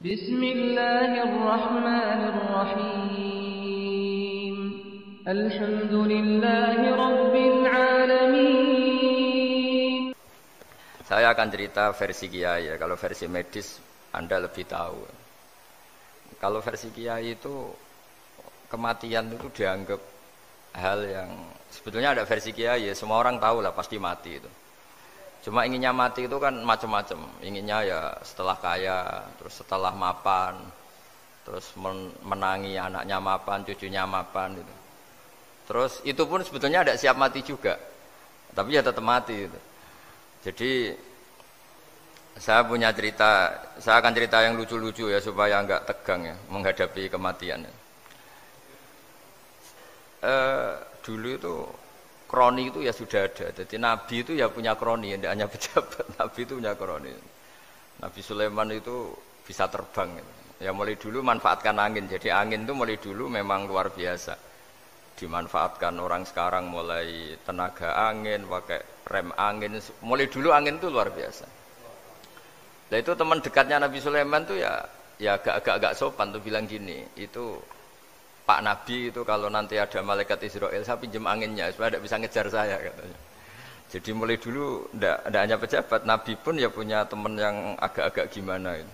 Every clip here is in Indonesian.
Bismillahirrahmanirrahim. Alhamdulillahi rabbil alamin. Saya akan cerita versi Kiai ya. Kalau versi medis Anda lebih tahu. Kalau versi Kiai itu kematian itu dianggap hal yang sebetulnya ada versi Kiai ya, semua orang tahu lah pasti mati itu. Cuma inginnya mati itu kan macam-macam. Inginnya ya setelah kaya, terus setelah mapan, terus menangi anaknya mapan, cucunya mapan gitu. Terus itu pun sebetulnya ada siap mati juga. Tapi ya tetap mati gitu. Jadi saya punya cerita, saya akan cerita yang lucu-lucu ya supaya enggak tegang ya menghadapi kematian. Dulu itu kroni itu ya sudah ada. Jadi Nabi itu ya punya kroni, tidak hanya pejabat. Nabi itu punya kroni. Nabi Sulaiman itu bisa terbang. Ya mulai dulu manfaatkan angin. Jadi angin itu mulai dulu memang luar biasa. Dimanfaatkan orang sekarang mulai tenaga angin, pakai rem angin. Mulai dulu angin itu luar biasa. Nah itu teman dekatnya Nabi Sulaiman tuh ya agak sopan tuh bilang gini, itu Pak Nabi itu kalau nanti ada malaikat Israel saya pinjam anginnya supaya tidak bisa ngejar saya katanya. Jadi mulai dulu tidak hanya pejabat, Nabi pun ya punya teman yang agak-agak gimana itu.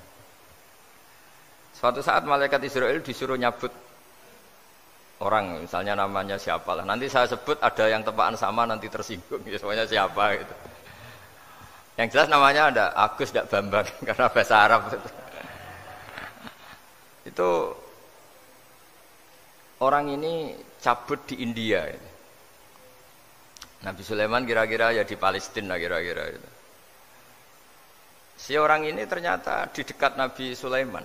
Suatu saat malaikat Israel disuruh nyabut orang, misalnya namanya siapa lah. Nanti saya sebut ada yang tepaan sama nanti tersinggung, ya semuanya siapa gitu. Yang jelas namanya ada Agus tidak Bambang karena bahasa Arab itu orang ini cabut di India. Nabi Sulaiman kira-kira ya di Palestina kira-kira itu. Si orang ini ternyata di dekat Nabi Sulaiman.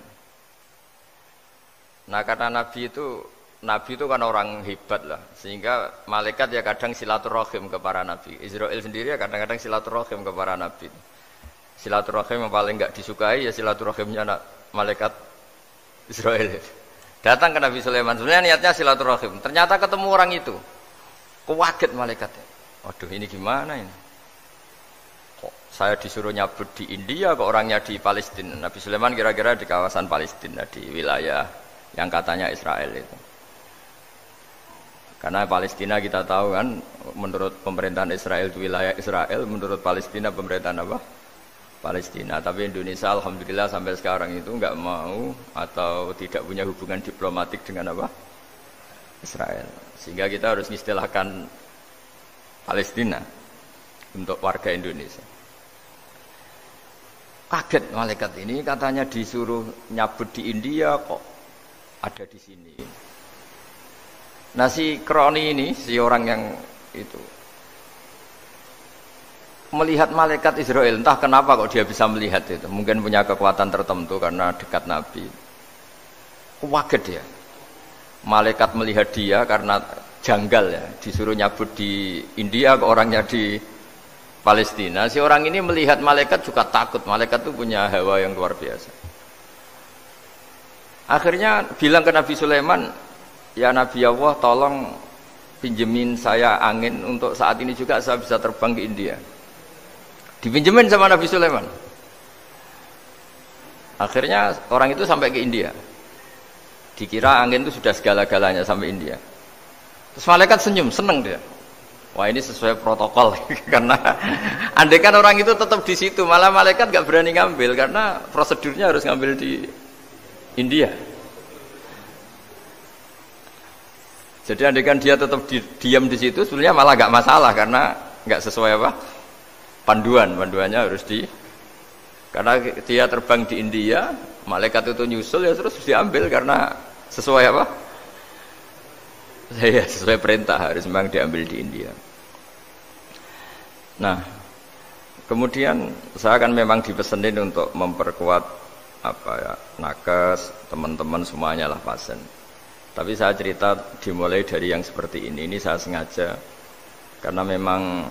Nah karena Nabi itu kan orang hebat lah, sehingga malaikat ya kadang silaturahim ke para nabi. Israel sendiri ya kadang-kadang silaturahim ke para nabi. Silaturahim yang paling enggak disukai ya silaturahimnya malaikat Israel. Datang ke Nabi Sulaiman, sebenarnya niatnya silaturahim. Ternyata ketemu orang itu, kaget malaikatnya. Waduh ini gimana ini? Kok saya disuruh nyabut di India, kok orangnya di Palestina? Nabi Sulaiman kira-kira di kawasan Palestina, di wilayah yang katanya Israel itu. Karena Palestina kita tahu kan, menurut pemerintahan Israel itu wilayah Israel, menurut Palestina pemerintahan apa? Palestina. Tapi Indonesia alhamdulillah sampai sekarang itu enggak mau atau tidak punya hubungan diplomatik dengan apa? Israel. Sehingga kita harus mengistilahkan Palestina untuk warga Indonesia. Kaget malaikat ini katanya disuruh nyabut di India kok ada di sini. Nah si kroni ini, si orang yang itu melihat malaikat Israel, entah kenapa kok dia bisa melihat itu, mungkin punya kekuatan tertentu karena dekat Nabi. Kaget dia, malaikat melihat dia karena janggal ya, disuruh nyabut di India ke orangnya di Palestina. Si orang ini melihat malaikat juga takut, malaikat itu punya hawa yang luar biasa. Akhirnya bilang ke Nabi Sulaiman, ya Nabi Allah tolong pinjemin saya angin untuk saat ini juga saya bisa terbang ke India. Dipinjemin sama Nabi Sulaiman. Akhirnya orang itu sampai ke India. Dikira angin itu sudah segala-galanya sampai India. Terus malaikat senyum, seneng dia. Wah ini sesuai protokol karena andai kan orang itu tetap di situ, malah malaikat gak berani ngambil karena prosedurnya harus ngambil di India. Jadi andai kan dia tetap diam di situ, sebenarnya malah gak masalah karena gak sesuai apa? Panduannya harus karena dia terbang di India, malaikat itu nyusul ya terus diambil karena sesuai apa? Ya sesuai perintah harus memang diambil di India. Nah, kemudian saya kan memang dipesenin untuk memperkuat apa ya, nakes, teman-teman semuanya lah pasien. Tapi saya cerita dimulai dari yang seperti ini saya sengaja karena memang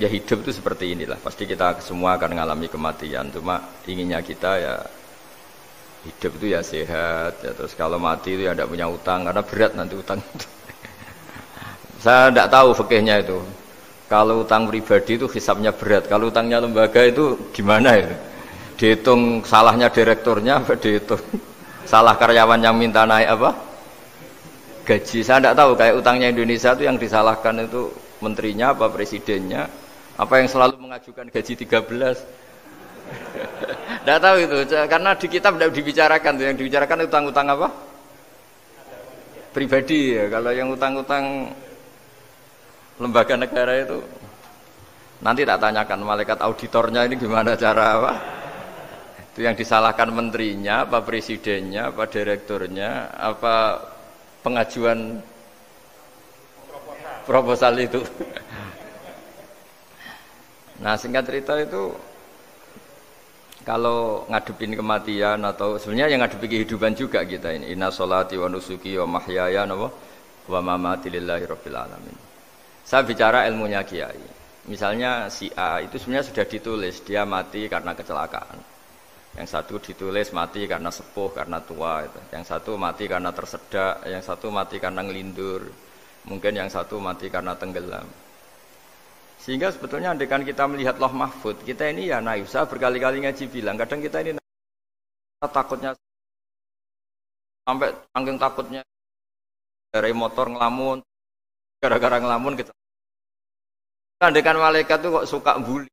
ya hidup itu seperti inilah, pasti kita semua akan mengalami kematian, cuma inginnya kita ya hidup itu ya sehat ya, terus kalau mati itu ya tidak punya utang karena berat nanti utang itu. Saya tidak tahu fikihnya itu, kalau utang pribadi itu hisabnya berat, kalau utangnya lembaga itu gimana itu Dihitung salahnya direkturnya, apa dihitung salah karyawan yang minta naik apa? Gaji. Saya tidak tahu kayak utangnya Indonesia itu yang disalahkan itu menterinya apa presidennya, apa yang selalu mengajukan gaji 13. Tidak tahu itu, karena di kitab tidak dibicarakan. Yang dibicarakan utang-utang apa? Pribadi ya. Kalau yang utang-utang lembaga negara itu nanti tak tanyakan malaikat auditornya ini gimana cara apa? Itu yang disalahkan menterinya, apa presidennya, apa direkturnya, apa pengajuan proposal itu. Nah singkat cerita itu kalau ngadepin kematian atau sebenarnya yang ngadepi kehidupan juga kita ini. Inna sholati wa nusuki wa mahyaya wa mamati lillahi rabbil alamin. Saya bicara ilmunya kiai. Misalnya si A itu sebenarnya sudah ditulis dia mati karena kecelakaan. Yang satu ditulis mati karena sepuh, karena tua itu. Yang satu mati karena tersedak, yang satu mati karena ngelindur. Mungkin yang satu mati karena tenggelam. Sehingga sebetulnya andaikan kita melihat Lauh Mahfud, kita ini ya naif. Saya berkali-kali ngaji bilang, kadang kita ini takutnya sampai angking takutnya dari motor ngelamun, gara-gara ngelamun kita. Andaikan malaikat itu kok suka bully,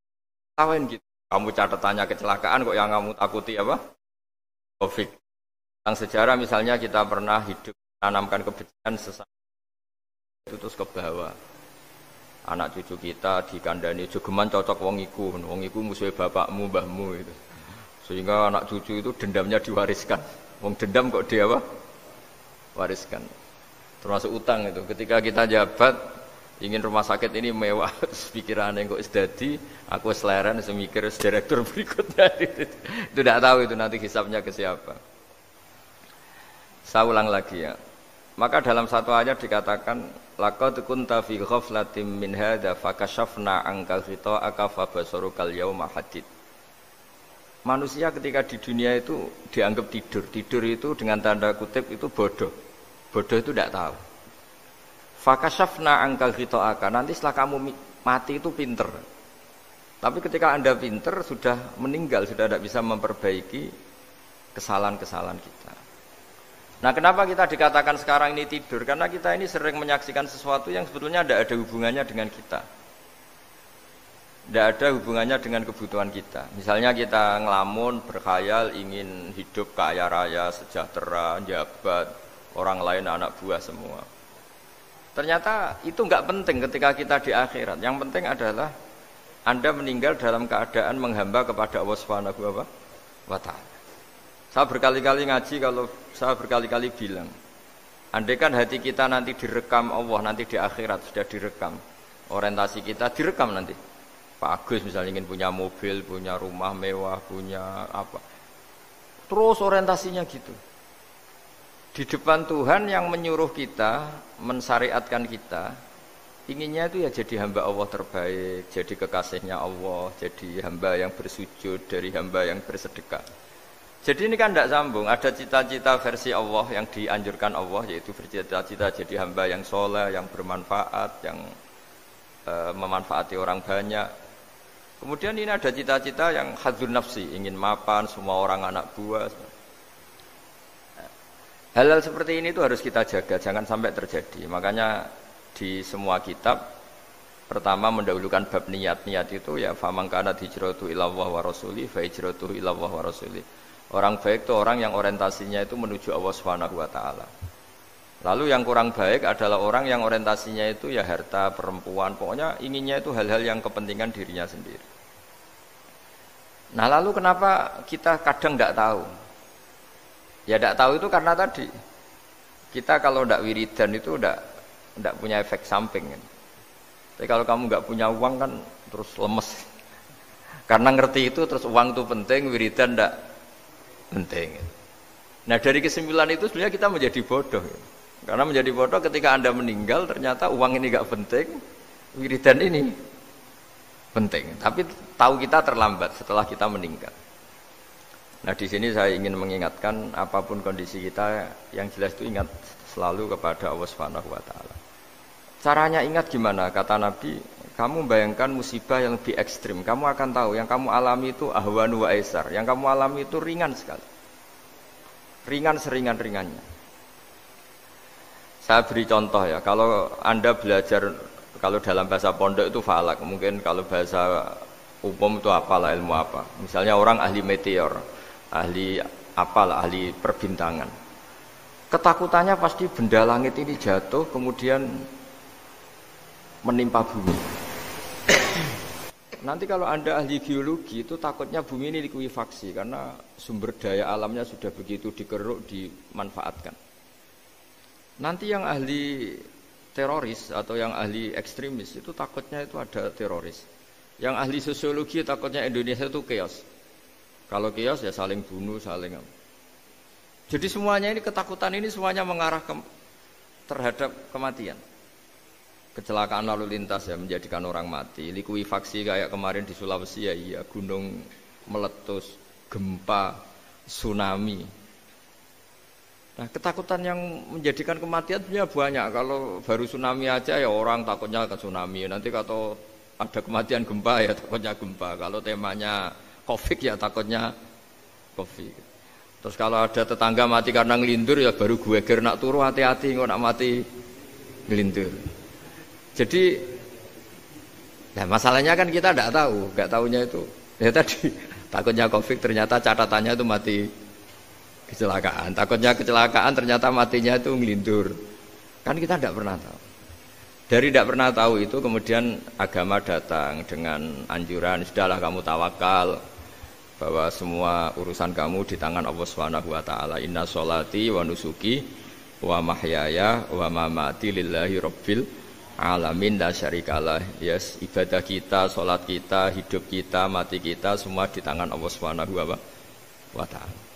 tawain gitu. Kamu catatannya kecelakaan kok yang kamu takuti apa? Covid. Tentang sejarah misalnya kita pernah hidup menanamkan kebencian sesama itu terus ke bawah. Anak cucu kita dikandani jogeman cocok wong iku musuhe bapakmu, mbahmu itu. Sehingga anak cucu itu dendamnya diwariskan. Wong dendam kok dia apa? Wariskan. Termasuk utang itu. Ketika kita jabat ingin rumah sakit ini mewah, pikirannya kok isdadi, aku seleren semikir direktur berikutnya. Itu tidak tahu itu nanti hisabnya ke siapa. Saya ulang lagi ya. Maka dalam satu ayat dikatakan laqad kunta fi ghaflatin min hadza fakashafna anka ghita'aka fabasarukal yauma hadid. Manusia ketika di dunia itu dianggap tidur. Tidur itu dengan tanda kutip itu bodoh. Bodoh itu tidak tahu. Fakashafna anka ghita'aka. Nanti setelah kamu mati itu pinter. Tapi ketika Anda pinter sudah meninggal, sudah tidak bisa memperbaiki kesalahan-kesalahan kita. Nah kenapa kita dikatakan sekarang ini tidur? Karena kita ini sering menyaksikan sesuatu yang sebetulnya tidak ada hubungannya dengan kita. Tidak ada hubungannya dengan kebutuhan kita. Misalnya kita ngelamun, berkhayal, ingin hidup kaya raya, sejahtera, jabat, orang lain anak buah semua. Ternyata itu nggak penting ketika kita di akhirat. Yang penting adalah Anda meninggal dalam keadaan menghamba kepada Allah Subhanahu wa Ta'ala. Saya berkali-kali ngaji, kalau saya berkali-kali bilang, andaikan hati kita nanti direkam Allah, nanti di akhirat sudah direkam, orientasi kita direkam nanti. Pak Agus misalnya ingin punya mobil, punya rumah mewah, punya apa, terus orientasinya gitu. Di depan Tuhan yang menyuruh kita, mensyariatkan kita, inginnya itu ya jadi hamba Allah terbaik, jadi kekasihnya Allah, jadi hamba yang bersujud, dari hamba yang bersedekah. Jadi ini kan tidak sambung, ada cita-cita versi Allah yang dianjurkan Allah, yaitu bercita-cita jadi hamba yang soleh, yang bermanfaat, yang memanfaati orang banyak. Kemudian ini ada cita-cita yang hadzun nafsi, ingin mapan, semua orang anak buah. Hal-hal seperti ini itu harus kita jaga, jangan sampai terjadi. Makanya di semua kitab, pertama mendahulukan bab niat. Niat itu ya faman kana hijratu ilallah wa rasuli fa hijratuhu ilallah wa rasuli. Orang baik itu orang yang orientasinya itu menuju Allah Subhanahu wa Ta'ala. Lalu yang kurang baik adalah orang yang orientasinya itu ya harta, perempuan, pokoknya inginnya itu hal-hal yang kepentingan dirinya sendiri. Nah lalu kenapa kita kadang tidak tahu? Ya tidak tahu itu karena tadi kita kalau tidak wiridan itu tidak punya efek samping. Tapi kalau kamu nggak punya uang kan terus lemes. Karena ngerti itu terus uang itu penting, wiridan tidak penting. Nah dari kesimpulan itu sebenarnya kita menjadi bodoh. Karena menjadi bodoh ketika Anda meninggal ternyata uang ini gak penting, wiridan ini penting. Tapi tahu kita terlambat setelah kita meninggal. Nah di sini saya ingin mengingatkan apapun kondisi kita yang jelas itu ingat selalu kepada Allah Subhanahu wa Ta'ala. Caranya ingat gimana? Kata Nabi, kamu bayangkan musibah yang lebih ekstrim, kamu akan tahu yang kamu alami itu ahwanu wa aisar, yang kamu alami itu ringan sekali, ringan seringan-ringannya. Saya beri contoh ya, kalau Anda belajar, kalau dalam bahasa pondok itu falak, mungkin kalau bahasa umum itu apalah, ilmu apa, misalnya orang ahli meteor, ahli apalah, ahli perbintangan, ketakutannya pasti benda langit ini jatuh kemudian menimpa bumi. Nanti kalau Anda ahli geologi itu takutnya bumi ini likuifaksi karena sumber daya alamnya sudah begitu dikeruk, dimanfaatkan. Nanti yang ahli teroris atau yang ahli ekstremis itu takutnya itu ada teroris. Yang ahli sosiologi takutnya Indonesia itu chaos. Kalau chaos ya saling bunuh, saling. Jadi semuanya ini, ketakutan ini semuanya mengarah terhadap kematian. Kecelakaan lalu lintas ya menjadikan orang mati, likuifaksi kayak kemarin di Sulawesi ya, iya, gunung meletus, gempa, tsunami. Nah, ketakutan yang menjadikan kematian punya banyak. Kalau baru tsunami aja ya orang takutnya ke tsunami. Nanti kalau ada kematian gempa ya takutnya gempa. Kalau temanya Covid ya takutnya Covid. Terus kalau ada tetangga mati karena ngelindur ya baru gue nak turu, hati-hati kok nak mati ngelindur. Jadi, nah masalahnya kan kita tidak tahu, nggak tahunya itu. Ya tadi takutnya Covid, ternyata catatannya itu mati kecelakaan. Takutnya kecelakaan, ternyata matinya itu ngelindur. Kan kita tidak pernah tahu. Dari tidak pernah tahu itu kemudian agama datang dengan anjuran, sudahlah kamu tawakal bahwa semua urusan kamu di tangan Allah Subhanahu wa taala. Inna sholati wa nusuki wa mahyaya wa mamati lillahi rabbil alamin la syarikalah. Yes, ibadah kita, sholat kita, hidup kita, mati kita semua di tangan Allah Subhanahu wa taala.